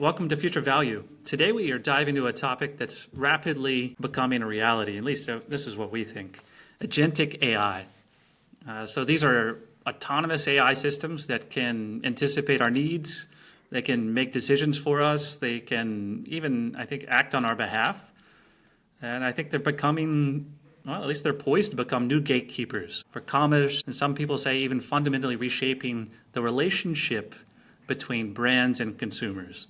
Welcome to Future Value. Today we are diving into a topic that's rapidly becoming a reality, at least this is what we think, Agentic AI. So these are autonomous AI systems that can anticipate our needs, they can make decisions for us, they can even, I think, act on our behalf. And I think they're becoming, well, at least they're poised to become new gatekeepers for commerce, and some people say even fundamentally reshaping the relationship between brands and consumers.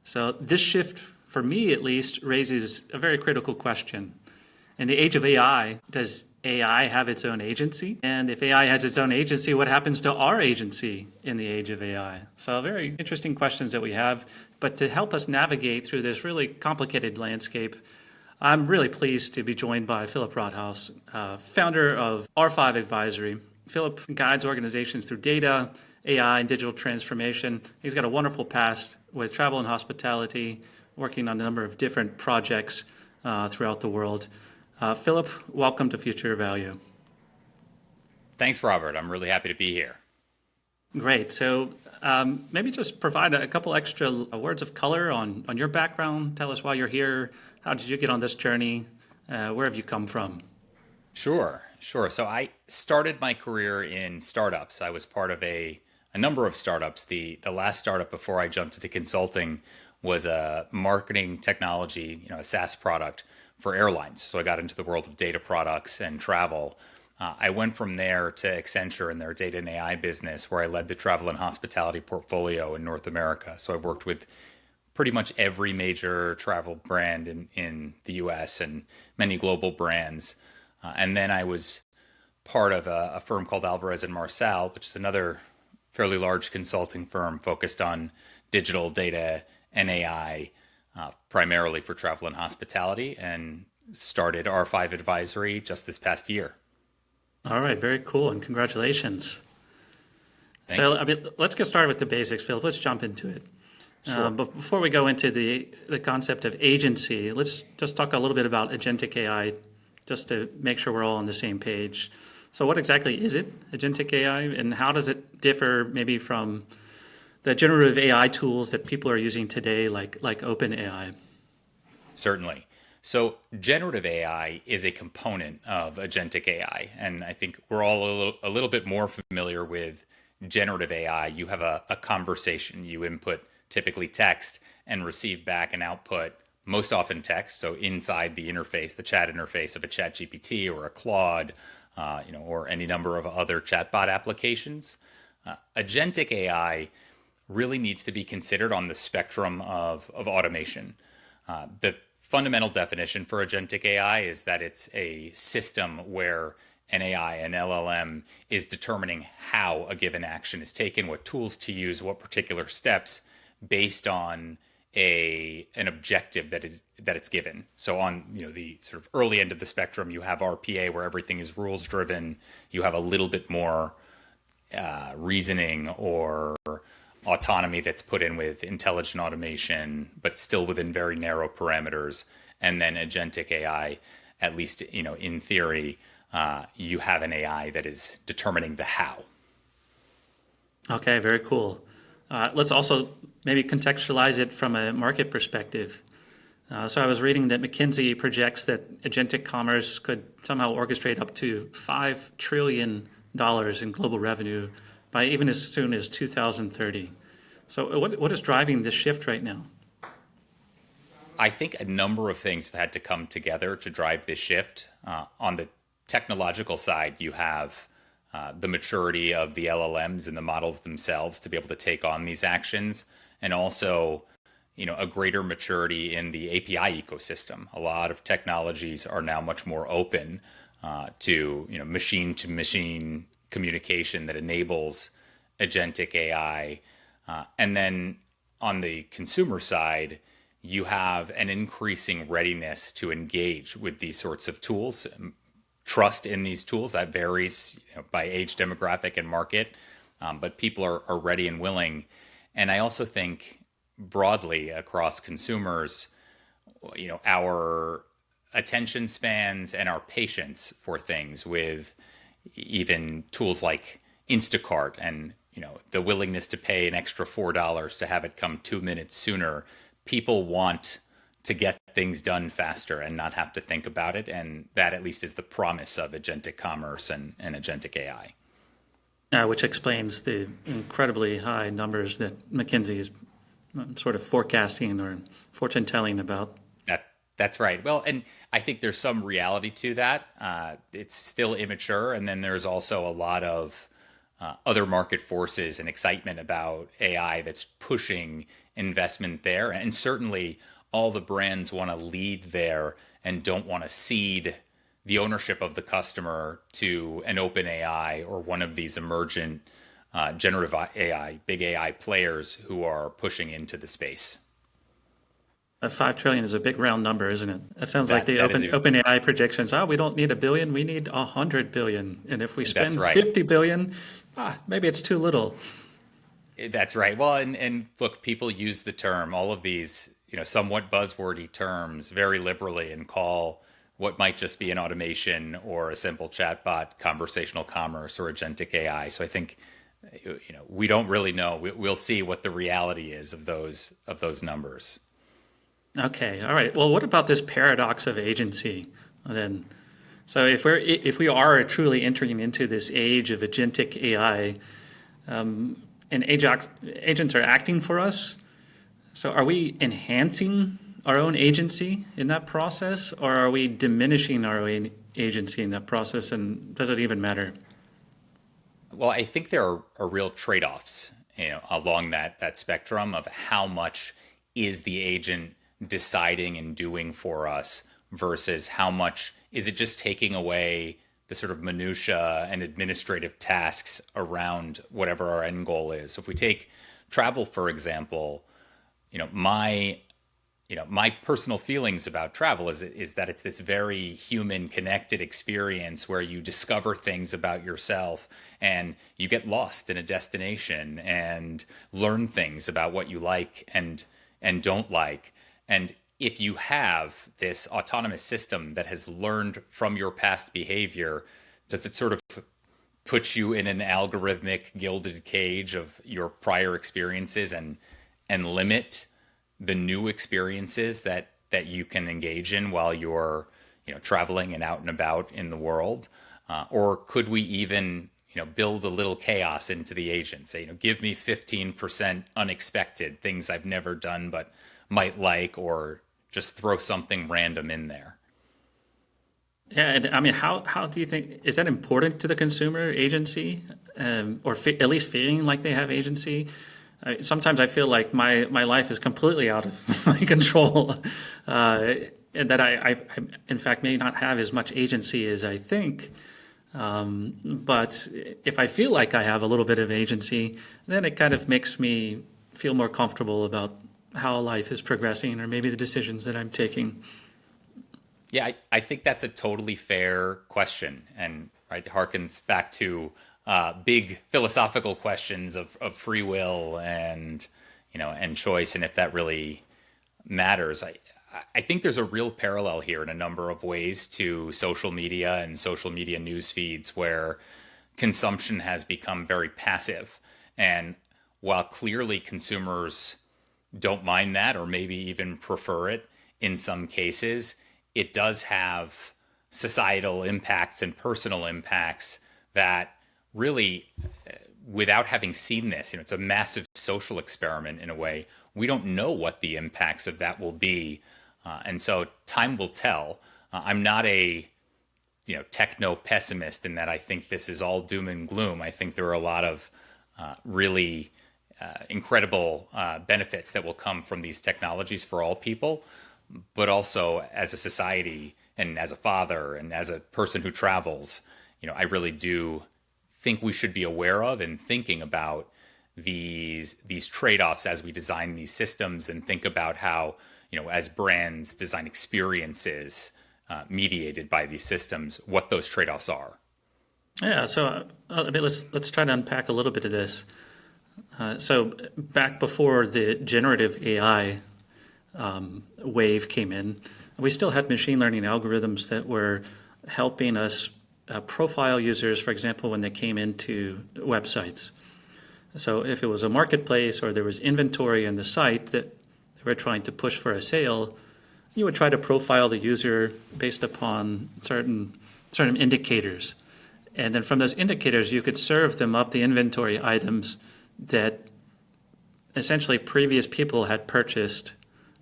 So this shift, for me at least, raises a very critical question. In the age of AI, does AI have its own agency? And if AI has its own agency, what happens to our agency in the age of AI? So very interesting questions that we have. But to help us navigate through this really complicated landscape, I'm really pleased to be joined by Philip Rothaus, founder of R5 Advisory. Philip guides organizations through data, AI, and digital transformation. He's got a wonderful past with travel and hospitality, working on a number of different projects throughout the world. Philip, welcome to Future Value. Thanks, Robert. I'm really happy to be here. Great. So maybe just provide a couple extra words of color on your background. Tell us why you're here. How did you get on this journey? Where have you come from? Sure. So I started my career in startups. I was part of a number of startups. The last startup before I jumped into consulting was a marketing technology, a SaaS product for airlines. So I got into the world of data products and travel. I went from there to Accenture in their data and AI business, where I led the travel and hospitality portfolio in North America. So I worked with pretty much every major travel brand in the US and many global brands. And then I was part of a firm called Alvarez and Marsal, which is another fairly large consulting firm focused on digital data and AI, primarily for travel and hospitality, and started R5 Advisory just this past year. All right, very cool, and congratulations. Thank you. I mean, let's get started with the basics, Philip. Let's jump into it. Sure. But before we go into the concept of agency, let's just talk a little bit about Agentic AI, just to make sure we're all on the same page. So what exactly is it, Agentic AI, and how does it differ maybe from the generative AI tools that people are using today, like OpenAI? Certainly. So generative AI is a component of agentic AI. And I think we're all a little bit more familiar with generative AI. You have a conversation, you input typically text and receive back an output, most often text. So inside the interface, the chat interface of a ChatGPT or a Claude, or any number of other chatbot applications. Agentic AI really needs to be considered on the spectrum of automation. The fundamental definition for agentic AI is that it's a system where an AI, an LLM, is determining how a given action is taken, what tools to use, what particular steps, based on an objective that it's given. So on the sort of early end of the spectrum, you have RPA, where everything is rules driven. You have a little bit more reasoning or autonomy that's put in with intelligent automation, but still within very narrow parameters. And then agentic AI, at least in theory, you have an AI that is determining the how. Okay, very cool. Let's also maybe contextualize it from a market perspective. So I was reading that McKinsey projects that agentic commerce could somehow orchestrate up to $5 trillion in global revenue by even as soon as 2030. So what is driving this shift right now? I think a number of things have had to come together to drive this shift. On the technological side, you have the maturity of the LLMs and the models themselves to be able to take on these actions, and also a greater maturity in the API ecosystem. A lot of technologies are now much more open to machine communication that enables agentic AI. And then on the consumer side, you have an increasing readiness to engage with these sorts of tools. Trust in these tools that varies by age, demographic, and market, but people are ready and willing. And I also think broadly across consumers, our attention spans and our patience for things with even tools like Instacart and the willingness to pay an extra $4 to have it come 2 minutes sooner. People want to get things done faster and not have to think about it. And that at least is the promise of agentic commerce and agentic AI. Which explains the incredibly high numbers that McKinsey is sort of forecasting or fortune telling about. That's right. Well, and I think there's some reality to that. It's still immature. And then there's also a lot of other market forces and excitement about AI that's pushing investment there. And certainly all the brands want to lead there and don't want to cede the ownership of the customer to an open AI or one of these emergent generative AI, big AI players who are pushing into the space. 5 trillion is a big round number, isn't it? That sounds like the that open AI projections. We don't need $1 billion, we need 100 billion. And if we spend That's right. 50 billion, maybe it's too little. That's right. Well, and look, people use the term, all of these, somewhat buzzwordy terms very liberally and call what might just be an automation or a simple chatbot conversational commerce or agentic AI. So I think, we don't really know. We'll see what the reality is of those numbers. Okay, all right. Well, what about this paradox of agency then? So if we are truly entering into this age of agentic AI, and agents are acting for us, so are we enhancing our own agency in that process, or are we diminishing our own agency in that process, and does it even matter? Well, I think there are real trade-offs, along that spectrum of how much is the agent deciding and doing for us versus how much is it just taking away the sort of minutia and administrative tasks around whatever our end goal is. So if we take travel, for example, my personal feelings about travel is that it's this very human connected experience where you discover things about yourself and you get lost in a destination and learn things about what you like and don't like. And if you have this autonomous system that has learned from your past behavior, does it sort of put you in an algorithmic gilded cage of your prior experiences and limit the new experiences that you can engage in while you're traveling and out and about in the world? Or could we even build a little chaos into the agent? Say, give me 15% unexpected things I've never done but might like, or just throw something random in there. Yeah, and I mean, how do you think, is that important to the consumer agency, or at least feeling like they have agency? Sometimes I feel like my life is completely out of my control, and that I in fact may not have as much agency as I think. But if I feel like I have a little bit of agency, then it kind of makes me feel more comfortable about how life is progressing, or maybe the decisions that I'm taking. Yeah, I think that's a totally fair question, and right harkens back to big philosophical questions of free will and and choice, and if that really matters. I think there's a real parallel here in a number of ways to social media and social media news feeds, where consumption has become very passive, and while clearly consumers don't mind that, or maybe even prefer it in some cases, it does have societal impacts and personal impacts that really, without having seen this, it's a massive social experiment in a way. We don't know what the impacts of that will be. And so time will tell. I'm not a techno pessimist in that I think this is all doom and gloom. I think there are a lot of really incredible benefits that will come from these technologies for all people, but also as a society and as a father and as a person who travels, I really do think we should be aware of and thinking about these trade-offs as we design these systems, and think about how, as brands design experiences mediated by these systems, what those trade-offs are. Yeah, so let's try to unpack a little bit of this. So back before the generative AI wave came in, we still had machine learning algorithms that were helping us profile users, for example, when they came into websites. So if it was a marketplace or there was inventory in the site that they were trying to push for a sale, you would try to profile the user based upon certain indicators. And then from those indicators, you could serve them up the inventory items that essentially previous people had purchased.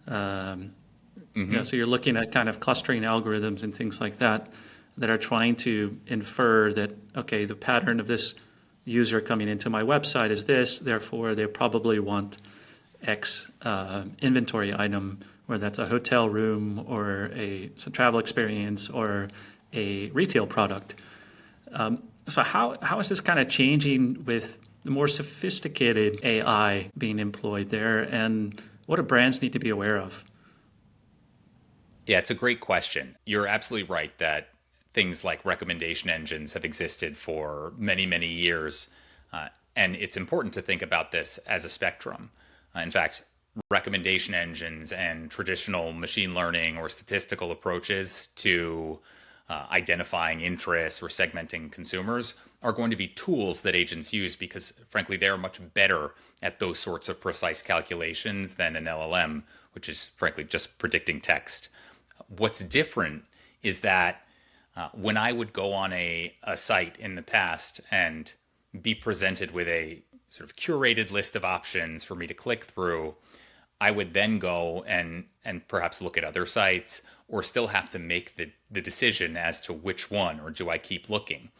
So you're looking at kind of clustering algorithms and things like that that are trying to infer that, okay, the pattern of this user coming into my website is this, therefore they probably want X inventory item, whether that's a hotel room or some travel experience or a retail product. So how is this kind of changing with the more sophisticated AI being employed there, and what do brands need to be aware of? Yeah, it's a great question. You're absolutely right that things like recommendation engines have existed for many, many years. And it's important to think about this as a spectrum. In fact, recommendation engines and traditional machine learning or statistical approaches to identifying interests or segmenting consumers are going to be tools that agents use because, frankly, they're much better at those sorts of precise calculations than an LLM, which is, frankly, just predicting text. What's different is that when I would go on a site in the past and be presented with a sort of curated list of options for me to click through, I would then go and perhaps look at other sites or still have to make the decision as to which one, or do I keep looking?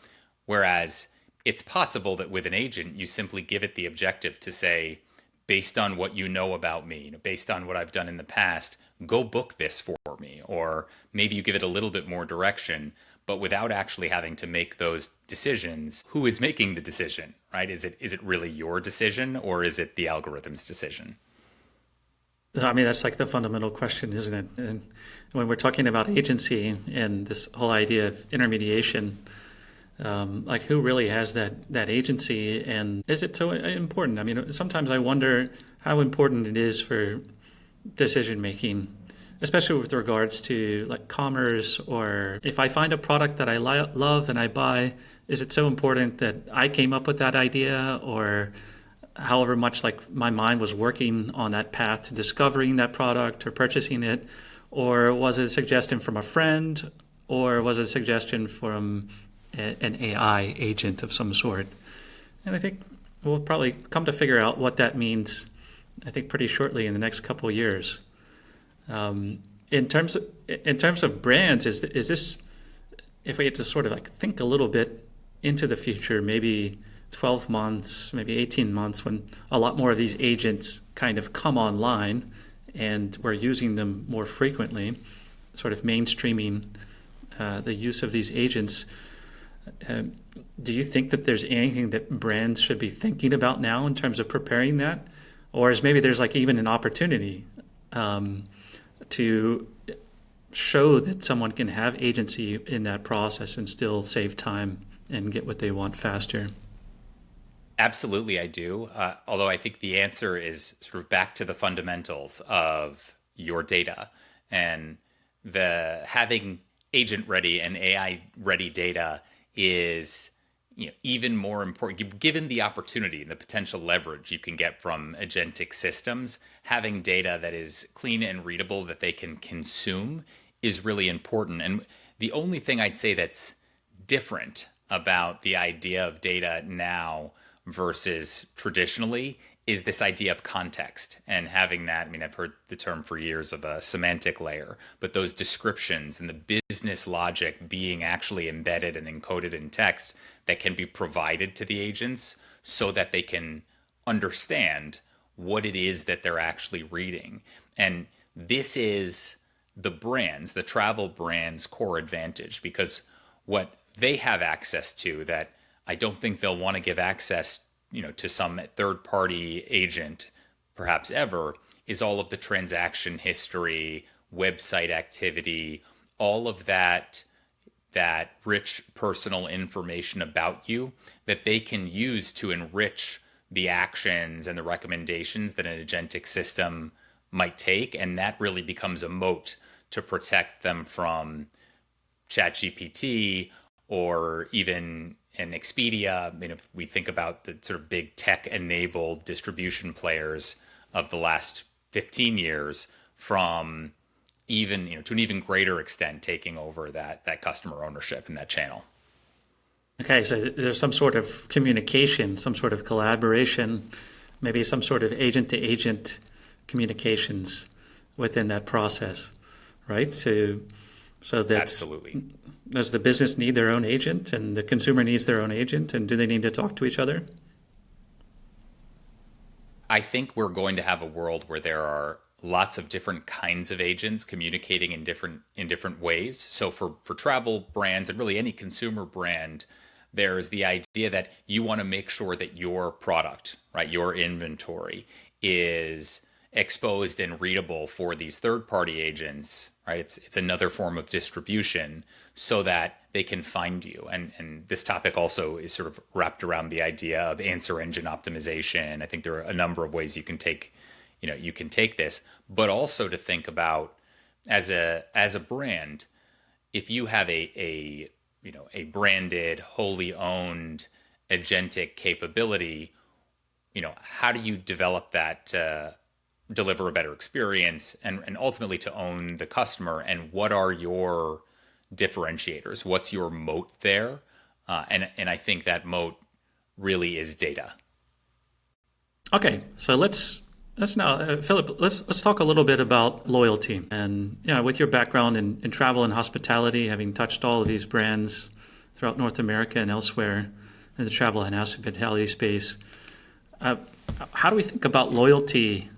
Whereas it's possible that with an agent, you simply give it the objective to say, based on what you know about me, based on what I've done in the past, go book this for me. Or maybe you give it a little bit more direction, but without actually having to make those decisions. Who is making the decision, right? Is it really your decision, or is it the algorithm's decision? I mean, that's like the fundamental question, isn't it? And when we're talking about agency and this whole idea of intermediation, like who really has that agency, and is it so important? I mean, sometimes I wonder how important it is for decision making, especially with regards to like commerce, or if I find a product that I love and I buy, is it so important that I came up with that idea, or however much like my mind was working on that path to discovering that product or purchasing it, or was it a suggestion from a friend, or was it a suggestion from an AI agent of some sort? And I think we'll probably come to figure out what that means, I think, pretty shortly in the next couple of years. In terms of brands, is this, if we had to sort of like think a little bit into the future, maybe 12 months, maybe 18 months, when a lot more of these agents kind of come online and we're using them more frequently, sort of mainstreaming the use of these agents. Do you think that there's anything that brands should be thinking about now in terms of preparing that? Or is maybe there's like even an opportunity to show that someone can have agency in that process and still save time and get what they want faster? Absolutely, I do. Although I think the answer is sort of back to the fundamentals of your data, and the having agent ready and AI ready data is even more important. Given the opportunity and the potential leverage you can get from agentic systems, having data that is clean and readable that they can consume is really important. And the only thing I'd say that's different about the idea of data now versus traditionally is this idea of context and having that. I mean, I've heard the term for years of a semantic layer, but those descriptions and the business logic being actually embedded and encoded in text that can be provided to the agents so that they can understand what it is that they're actually reading. And this is the travel brands' core advantage, because what they have access to that I don't think they'll want to give access, to some third-party agent, perhaps ever, is all of the transaction history, website activity, all of that rich personal information about you that they can use to enrich the actions and the recommendations that an agentic system might take, and that really becomes a moat to protect them from ChatGPT or even in Expedia. If we think about the sort of big tech-enabled distribution players of the last 15 years, from even to an even greater extent taking over that customer ownership in that channel. Okay, so there's some sort of communication, some sort of collaboration, maybe some sort of agent-to-agent communications within that process, right? So that Absolutely. does the business need their own agent, and the consumer needs their own agent, and do they need to talk to each other? I think we're going to have a world where there are lots of different kinds of agents communicating in different ways. So for travel brands and really any consumer brand, there's the idea that you want to make sure that your product, right, your inventory is exposed and readable for these third-party agents, right? It's another form of distribution so that they can find you. And this topic also is sort of wrapped around the idea of answer engine optimization. I think there are a number of ways you can take this, but also to think about as a brand, if you have a branded, wholly owned agentic capability, how do you develop that to deliver a better experience and ultimately to own the customer? And what are your differentiators? What's your moat there? And I think that moat really is data. Okay, so let's now, Philip, let's talk a little bit about loyalty. And with your background in travel and hospitality, having touched all of these brands throughout North America and elsewhere in the travel and hospitality space, how do we think about loyalty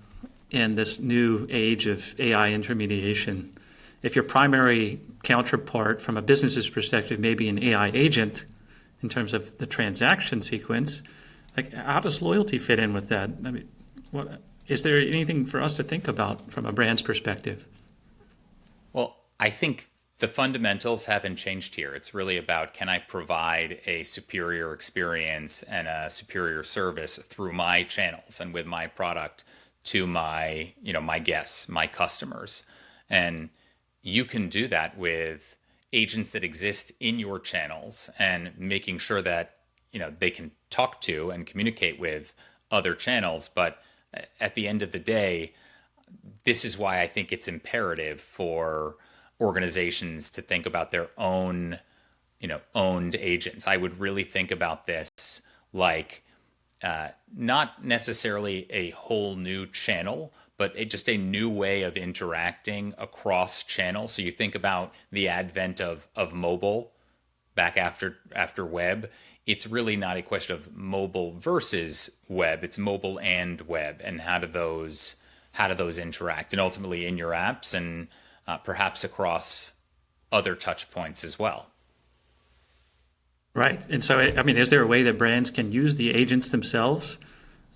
in this new age of AI intermediation? If your primary counterpart from a business's perspective may be an AI agent in terms of the transaction sequence, like how does loyalty fit in with that? I mean, is there anything for us to think about from a brand's perspective? Well, I think the fundamentals haven't changed here. It's really about, can I provide a superior experience and a superior service through my channels and with my product to my guests, my customers. And you can do that with agents that exist in your channels and making sure that they can talk to and communicate with other channels. But at the end of the day, this is why I think it's imperative for organizations to think about their own, owned agents. I would really think about this like not necessarily a whole new channel, but just a new way of interacting across channels. So you think about the advent of mobile back after web. It's really not a question of mobile versus web. It's mobile and web, and how do those interact, and ultimately in your apps and perhaps across other touch points as well. Right. And so, I mean, is there a way that brands can use the agents themselves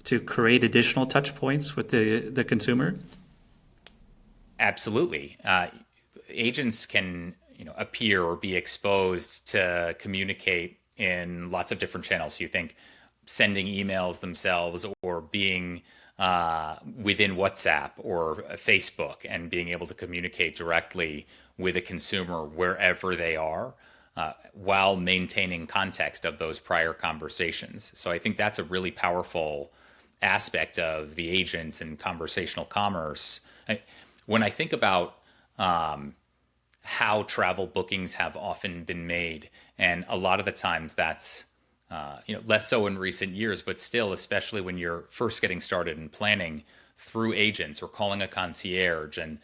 to create additional touch points with the consumer? Absolutely. Agents can appear or be exposed to communicate in lots of different channels. So you think sending emails themselves, or being within WhatsApp or Facebook and being able to communicate directly with a consumer wherever they are, while maintaining context of those prior conversations. So I think that's a really powerful aspect of the agents and conversational commerce. When I think about how travel bookings have often been made, and a lot of the times that's less so in recent years, but still, especially when you're first getting started in planning, through agents or calling a concierge and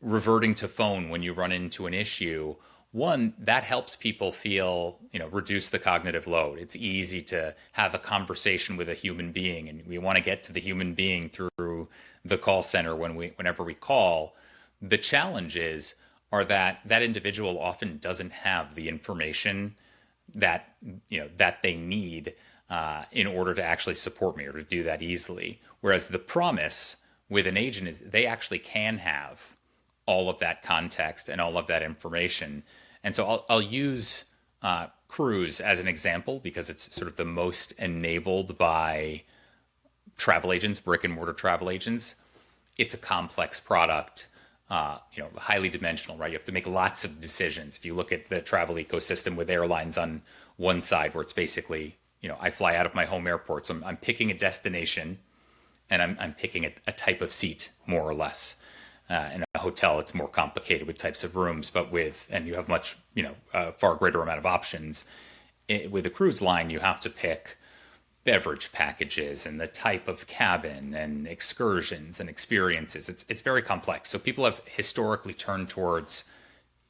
reverting to phone when you run into an issue. One, that helps people feel, reduce the cognitive load. It's easy to have a conversation with a human being, and we want to get to the human being through the call center whenever we call. The challenges are that individual often doesn't have the information that they need in order to actually support me or to do that easily. Whereas the promise with an agent is they actually can have all of that context and all of that information. And so I'll use cruise as an example because it's sort of the most enabled by travel agents, brick and mortar travel agents. It's a complex product. highly dimensional, right? You have to make lots of decisions. If you look at the travel ecosystem with airlines on one side, where it's basically, I fly out of my home airport, so I'm picking a destination, and I'm picking a type of seat, more or less. In a hotel, it's more complicated with types of rooms, and you have much, far greater amount of options. With a cruise line, you have to pick beverage packages and the type of cabin and excursions and experiences. It's very complex. So people have historically turned towards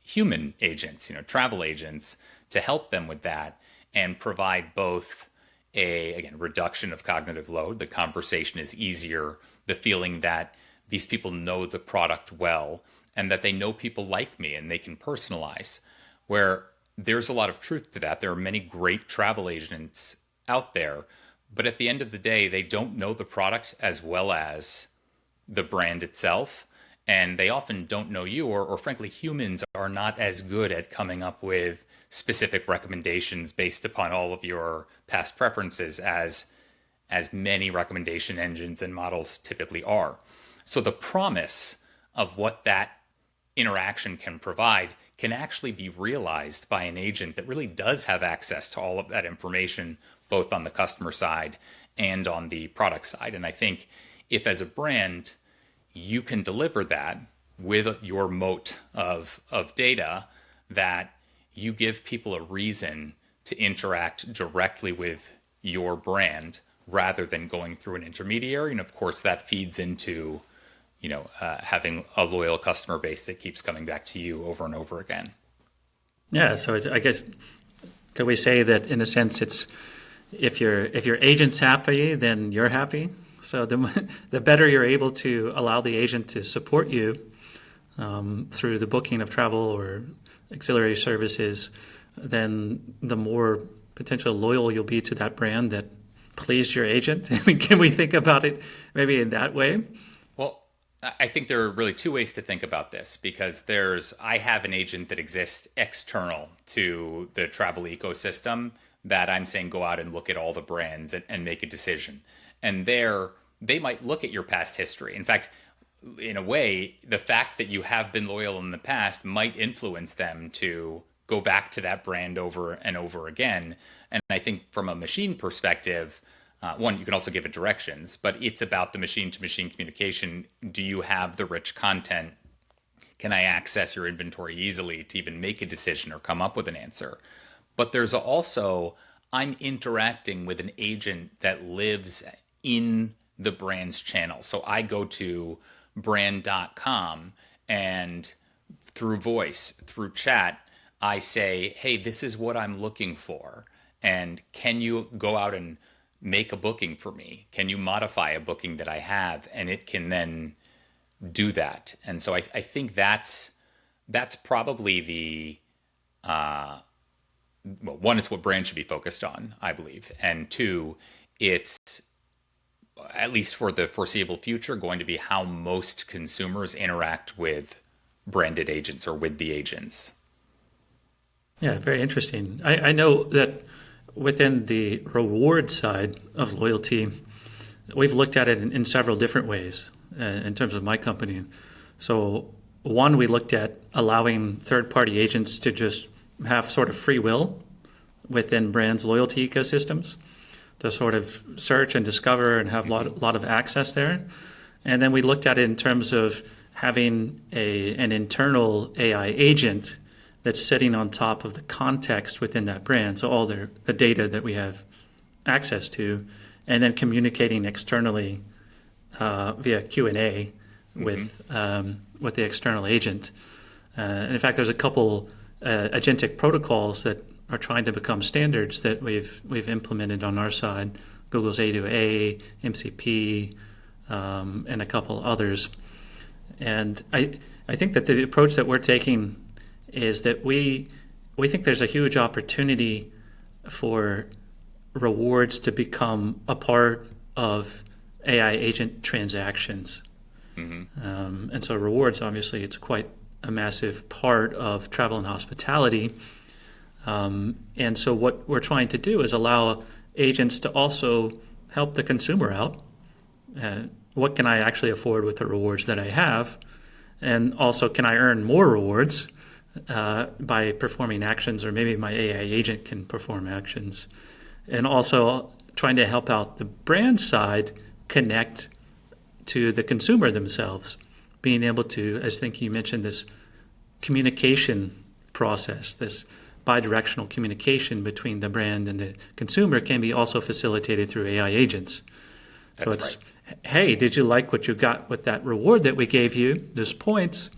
human agents, travel agents, to help them with that and provide both again, reduction of cognitive load. The conversation is easier. The feeling that these people know the product well and that they know people like me and they can personalize. Where there's a lot of truth to that. There are many great travel agents out there, but at the end of the day, they don't know the product as well as the brand itself. And they often don't know you, or frankly, humans are not as good at coming up with specific recommendations based upon all of your past preferences as many recommendation engines and models typically are. So the promise of what that interaction can provide can actually be realized by an agent that really does have access to all of that information, both on the customer side and on the product side. And I think if, as a brand, you can deliver that with your moat of data, that you give people a reason to interact directly with your brand rather than going through an intermediary. And of course, that feeds into having a loyal customer base that keeps coming back to you over and over again. Yeah, so I guess, could we say that in a sense it's if your agent's happy, then you're happy? So the better you're able to allow the agent to support you through the booking of travel or auxiliary services, then the more potential loyal you'll be to that brand that pleased your agent. I mean, can we think about it maybe in that way? Well, I think there are really two ways to think about this, because I have an agent that exists external to the travel ecosystem that I'm saying go out and look at all the brands and make a decision. And they might look at your past history. In fact, in a way, the fact that you have been loyal in the past might influence them to go back to that brand over and over again. And I think from a machine perspective, one, you can also give it directions, but it's about the machine-to-machine communication. Do you have the rich content? Can I access your inventory easily to even make a decision or come up with an answer? But there's also, I'm interacting with an agent that lives in the brand's channel. So I go to brand.com and through voice, through chat, I say, hey, this is what I'm looking for. And can you go out and make a booking for me? Can you modify a booking that I have? And it can then do that. And so I think that's probably the, well, one, it's what brands should be focused on, I believe. And two, it's, at least for the foreseeable future, going to be how most consumers interact with branded agents or with the agents. Yeah, very interesting. I know that within the reward side of loyalty, we've looked at it in several different ways in terms of my company. So one, we looked at allowing third-party agents to just have sort of free will within brands' loyalty ecosystems to sort of search and discover and have a lot of access there. And then we looked at it in terms of having an internal AI agent that's sitting on top of the context within that brand, so all the data that we have access to, and then communicating externally via Q&A with the external agent. And in fact, there's a couple agentic protocols that are trying to become standards that we've implemented on our side, Google's A2A, MCP, and a couple others. And I think that the approach that we're taking is that we think there's a huge opportunity for rewards to become a part of AI agent transactions. Mm-hmm. And so rewards, obviously, it's quite a massive part of travel and hospitality. And so what we're trying to do is allow agents to also help the consumer out. What can I actually afford with the rewards that I have? And also, can I earn more rewards by performing actions, or maybe my AI agent can perform actions? And also trying to help out the brand side connect to the consumer themselves, being able to, as I think you mentioned, this communication process, this bi-directional communication between the brand and the consumer can be also facilitated through AI agents. That's So it's, right. hey, did you like what you got with that reward that we gave you? There's points.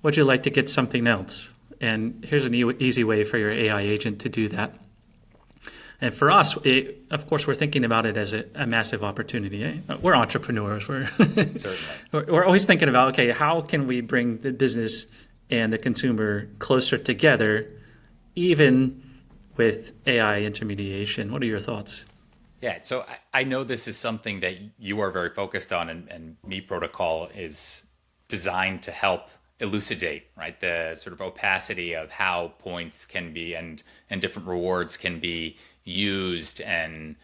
Would you like to get something else? And here's an easy way for your AI agent to do that. And for us, of course, we're thinking about it as a massive opportunity. We're entrepreneurs. Certainly. We're always thinking about, okay, how can we bring the business and the consumer closer together, even with AI intermediation? What are your thoughts? Yeah, so I know this is something that you are very focused on, and Me Protocol is designed to help elucidate, right, the sort of opacity of how points can be and different rewards can be used and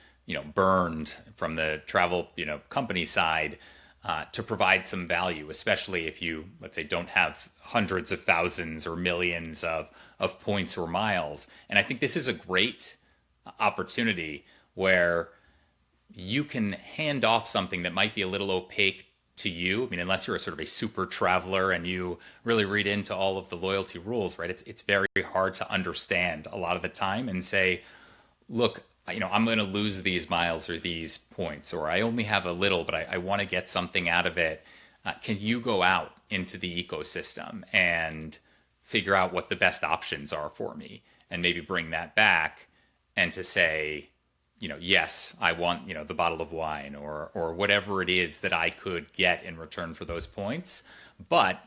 burned from the travel company side to provide some value, especially if you, let's say, don't have hundreds of thousands or millions of points or miles. And I think this is a great opportunity where you can hand off something that might be a little opaque to you. I mean, unless you're a sort of a super traveler and you really read into all of the loyalty rules, right? It's very hard to understand a lot of the time and say, look, I'm going to lose these miles or these points, or I only have a little, but I want to get something out of it. Can you go out into the ecosystem and figure out what the best options are for me and maybe bring that back and to say, yes, I want, the bottle of wine or whatever it is that I could get in return for those points. But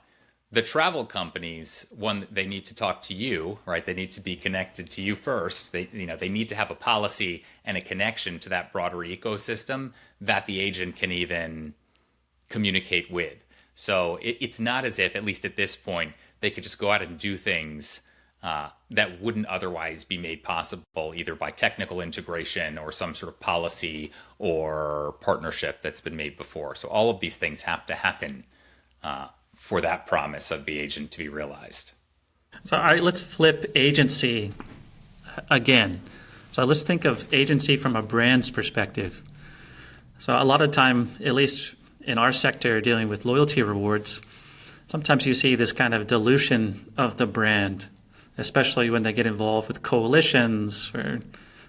the travel companies, one, they need to talk to you, right? They need to be connected to you first. They need to have a policy and a connection to that broader ecosystem that the agent can even communicate with. So it's not as if, at least at this point, they could just go out and do things that wouldn't otherwise be made possible either by technical integration or some sort of policy or partnership that's been made before. So all of these things have to happen for that promise of the agent to be realized. So, all right, let's flip agency again. So let's think of agency from a brand's perspective. So a lot of time, at least in our sector, dealing with loyalty rewards, sometimes you see this kind of dilution of the brand, especially when they get involved with coalitions where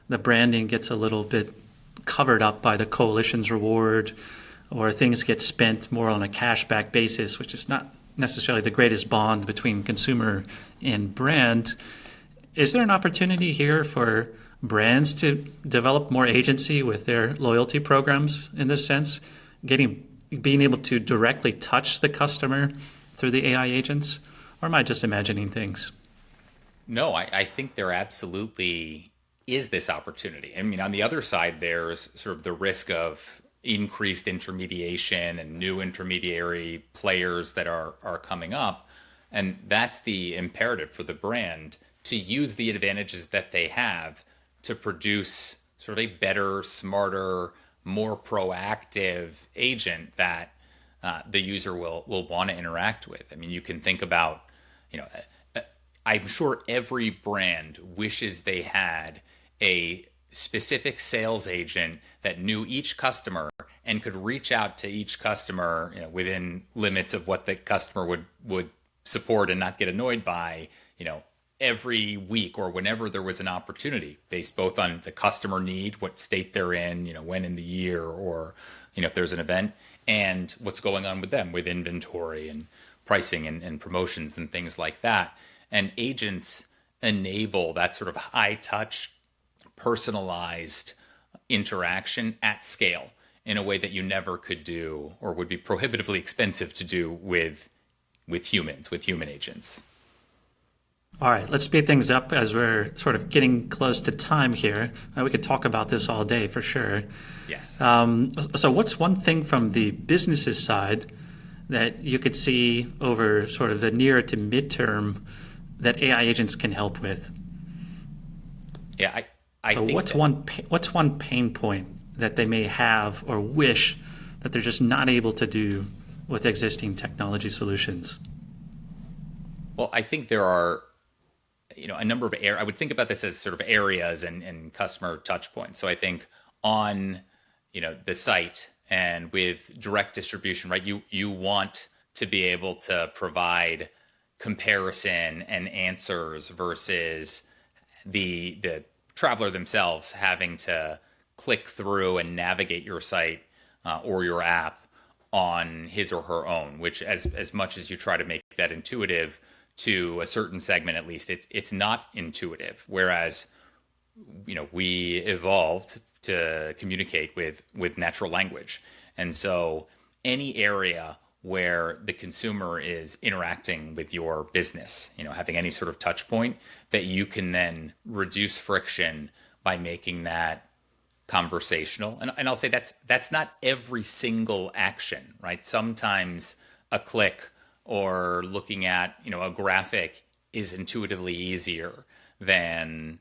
the branding gets a little bit covered up by the coalition's reward, or things get spent more on a cashback basis, which is not necessarily the greatest bond between consumer and brand. Is there an opportunity here for brands to develop more agency with their loyalty programs in this sense, being able to directly touch the customer through the AI agents? Or am I just imagining things? No, I think there absolutely is this opportunity. I mean, on the other side, there's sort of the risk of increased intermediation and new intermediary players that are coming up. And that's the imperative for the brand to use the advantages that they have to produce sort of a better, smarter, more proactive agent that the user will want to interact with. I mean, you can think about, I'm sure every brand wishes they had a specific sales agent that knew each customer and could reach out to each customer, within limits of what the customer would support and not get annoyed by, every week or whenever there was an opportunity based both on the customer need, what state they're in, when in the year, or, if there's an event, and what's going on with them with inventory and pricing and promotions and things like that. And agents enable that sort of high touch, personalized interaction at scale in a way that you never could do or would be prohibitively expensive to do with humans, with human agents. All right, let's speed things up as we're sort of getting close to time here. We could talk about this all day for sure. Yes. So what's one thing from the business's side that you could see over sort of the near to midterm that AI agents can help with? Yeah, I So think what's one pain point that they may have or wish that they're just not able to do with existing technology solutions? Well, I think there are, a number of I would think about this as sort of areas and customer touch points. So I think on, the site and with direct distribution, right? You want to be able to provide comparison and answers versus the traveler themselves having to click through and navigate your site or your app on his or her own, which as much as you try to make that intuitive to a certain segment, at least it's not intuitive. Whereas, we evolved to communicate with natural language. And so any area where the consumer is interacting with your business, having any sort of touch point, that you can then reduce friction by making that conversational. And I'll say that's not every single action, right? Sometimes a click or looking at, a graphic is intuitively easier than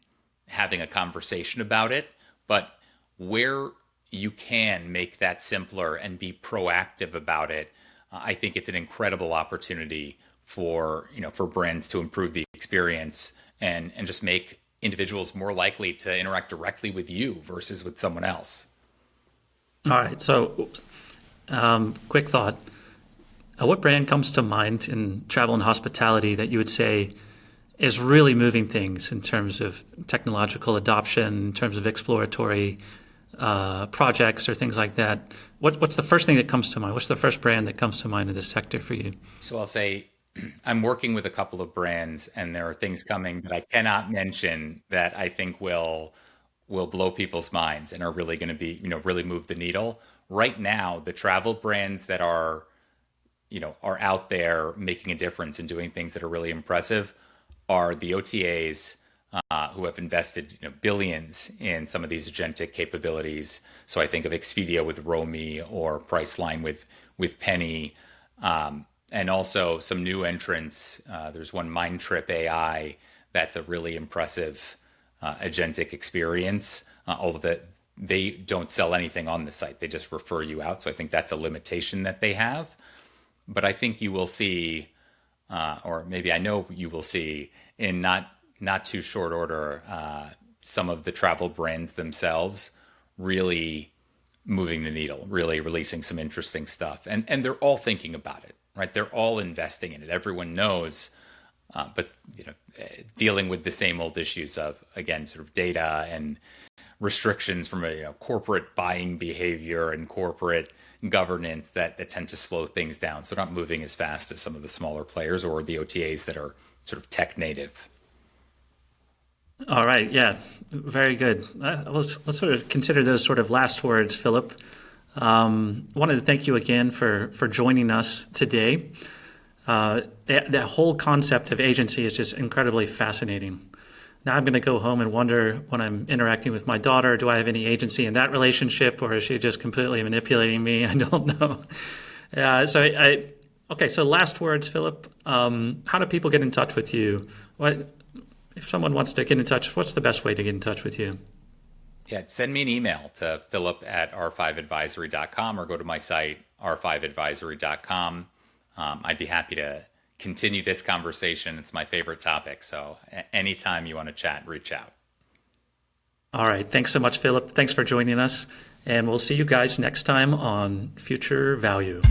having a conversation about it. But where you can make that simpler and be proactive about it, I think it's an incredible opportunity for brands to improve the experience and just make individuals more likely to interact directly with you versus with someone else. All right. So, quick thought. What brand comes to mind in travel and hospitality that you would say is really moving things in terms of technological adoption, in terms of exploratory projects or things like that? What's the first thing that comes to mind? What's the first brand that comes to mind in this sector for you? So I'll say I'm working with a couple of brands, and there are things coming that I cannot mention that I think will blow people's minds and are really going to be, really move the needle. Right now, the travel brands that are out there making a difference and doing things that are really impressive are the OTAs who have invested billions in some of these agentic capabilities. So I think of Expedia with Romy or Priceline with Penny, and also some new entrants. There's one Mindtrip AI that's a really impressive agentic experience, although they don't sell anything on the site. They just refer you out. So I think that's a limitation that they have. But I think you will see, or maybe I know you will see in not too short order, some of the travel brands themselves really moving the needle, really releasing some interesting stuff. And they're all thinking about it, right? They're all investing in it. Everyone knows, but dealing with the same old issues of, again, sort of data and restrictions from a corporate buying behavior and corporate governance that tend to slow things down. So not moving as fast as some of the smaller players or the OTAs that are sort of tech native. All right. Yeah. Very good. Let's sort of consider those sort of last words, Philip. Wanted to thank you again for joining us today. The whole concept of agency is just incredibly fascinating. Now I'm going to go home and wonder when I'm interacting with my daughter, do I have any agency in that relationship, or is she just completely manipulating me? I don't know. Okay, so last words, Philip. How do people get in touch with you? If someone wants to get in touch, what's the best way to get in touch with you? Yeah, send me an email to philip@r5advisory.com or go to my site, r5advisory.com. I'd be happy to continue this conversation. It's my favorite topic. So anytime you want to chat, reach out. All right. Thanks so much, Philip. Thanks for joining us. And we'll see you guys next time on Future Value.